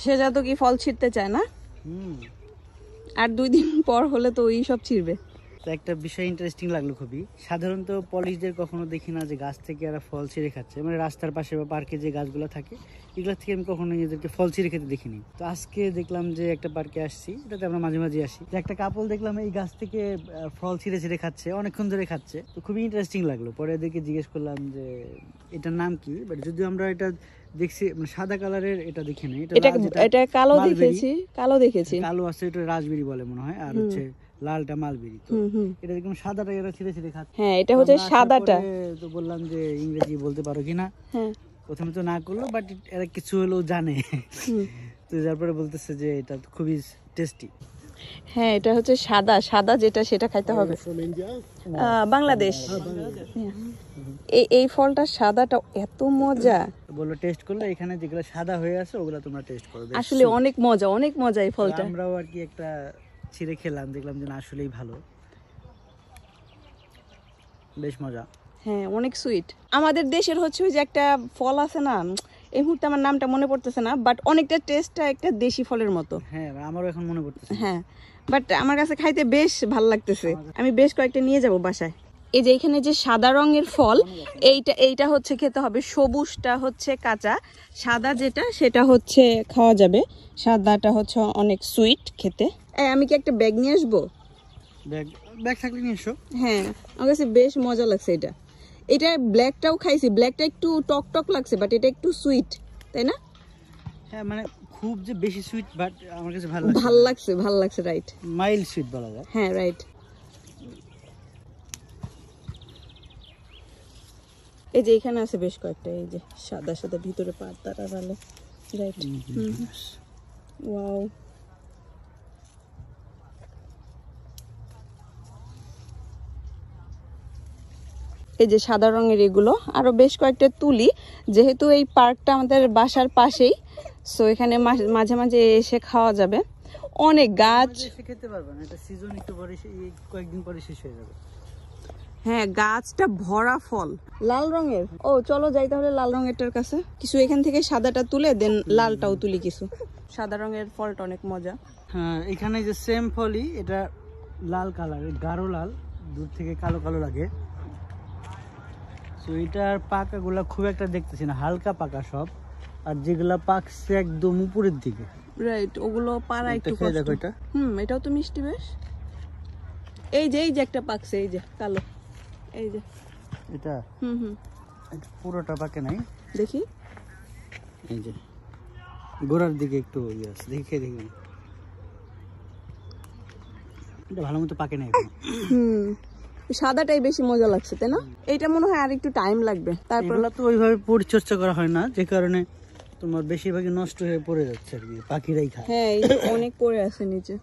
সে যা তো কি ফল ছিঁড়তে চায় না, আর 2 দিন পর হলে তো ওই সব ছিঁড়বে। তো একটা বিষয় ইন্টারেস্টিং লাগলো খুবই, সাধারণত পলিশদের কখনো দেখি না যে গাছ থেকে এরা ফল ছিঁড়ে খাচ্ছে, মানে রাস্তার পাশে বা পার্কে যে গাছগুলো থাকে এগুলো থেকে আমি কখনো এদেরকে ফল ছিঁড়ে খেতে দেখিনি। তো আজকে দেখলাম যে একটা পার্কে আসছি, এটাতে আমরা মাঝে মাঝে আসি, একটা কাপল দেখলাম এই গাছ থেকে ফল ছিঁড়ে ছিঁড়ে খাচ্ছে, অনেকক্ষণ ধরে খাচ্ছে। তো খুবই ইন্টারেস্টিং লাগলো। পরে এদেরকে জিজ্ঞেস করলাম যে এটার নাম কি, বাট যদিও আমরা এটা দেখছি মানে সাদা কালারের, এটা দেখি না, এটা কালো দেখেছি, কালো আছে, এটা রাজবেরি বলে মনে হয়, আর হচ্ছে লালটা মালবেরি। তো এটা দেখলাম সাদাটা এরা ছিঁড়ে ছিঁড়ে খাচ্ছে। হ্যাঁ, এটা হচ্ছে সাদাটা। তো বললাম যে ইংরেজি বলতে পারো কিনা, প্রথমে তো না করলো, বাট এরা কিছু হলেও জানে। তো তারপরে বলতেছে যে এটা খুবই টেস্টি। হ্যাঁ, এটা হচ্ছে সাদা যেটা সেটা খাইতে হবে। বাংলাদেশ। এই ফলটা সাদাটা এত মজা, বললো টেস্ট করলে এখানে যেগুলো সাদা হয়ে আছে ওগুলো তোমরা টেস্ট করো, আসলে অনেক মজা এই ফলটা। আমরাও আর কি একটা ছিঁড়ে খেলাম, দেখলাম যে আসলেই ভালো, বেশ মজা। হ্যাঁ, অনেক সুইট। আমাদের দেশের হচ্ছে ওই যে একটা ফল আছে না, এই মুহূর্তে আমার নামটা মনে পড়তেছে না, বাট অনেকটা টেস্টটা একটা দেশি ফলের মতো। হ্যাঁ, আমারও এখন মনে পড়তেছে। হ্যাঁ, বাট আমার কাছে খাইতে বেশ ভালো লাগতেছে, আমি বেশ কয়েকটা নিয়ে যাব বাসায়। এই যে এখানে যে সাদা রঙের ফল, এইটা হচ্ছে খেতে হবে, সবুজটা হচ্ছে কাঁচা, সাদা যেটা সেটা হচ্ছে খাওয়া যাবে। সাদাটা হচ্ছে অনেক সুইট খেতে। আমি কি একটা ব্যাগ নিয়ে আসবো? ব্যাগ থাকলে নিয়ে এসো। হ্যাঁ, আমার কাছে বেশ মজা লাগছে এটা ব্ল্যাকটাও খাইছি, ব্ল্যাকটা একটু টক লাগছে, বাট এটা একটু সুইট, তাই না? হ্যাঁ, মানে খুব যে বেশি সুইট, বাট আমার কাছে ভালো লাগছে, রাইট, মাইল্ড সুইট বলা যায়। হ্যাঁ, রাইট। এই যে এখানে আছে বেশ কয়েকটা, এই যে সাদা ভিতরে পাতা ভালো, রাইট। ওয়াও, এই যে সাদা রঙের এগুলো আরো বেশ কয়েকটা তুলি, যেহেতু এই পার্কটা আমাদের বাসার পাশেই, সো এখানে মাঝে মাঝে এসে খাওয়া যাবে। অনেক গাছ, খেতে পারবে না, এটা সিজন একটু পরে, কয়েকদিন পরে শেষ হয়ে যাবে। হ্যাঁ, গাছটা ভরা ফল, লাল রঙের। ও চলো যাই তাহলে লাল রঙেরটার কাছে, কিছু এখান থেকে সাদাটা তুলে দেন, লালটাও তুলি কিছু। সাদা রঙের ফলটা অনেক মজা। হ্যাঁ, এখানে যে সেম ফলই, এটা লাল কালার, গাঢ় লাল, দূর থেকে কালো কালো লাগে। তো এটার পাকাগুলা খুব একটা দেখতেছি না, হালকা পাকা সব, আর যেগুলা পাকছে একদম উপরের দিকে, রাইট, ওগুলো পারা একটু কষ্ট। দেখো এটা, এটাও তো মিষ্টি বেশ। এই যে একটা পাকছে, এই যে কালো, এই যে এটা এটা পুরোটা পাকে নাই, দেখি, এই যে গোড়ার দিকে একটু ইয়ে আছে, দেখি এটা ভালো মতো পাকে নাই এখন। সাদাটাই বেশি মজা লাগছে, তাই না? এটা মনে হয় আর একটু টাইম লাগবে। তারপর তো ওইভাবে পরিচর্যা করা হয় না, যে কারণে তোমার বেশিরভাগই নষ্ট হয়ে পড়ে যাচ্ছে আর কি, পাখিরাই খায়। হ্যাঁ, অনেক পড়ে আছে নিচে।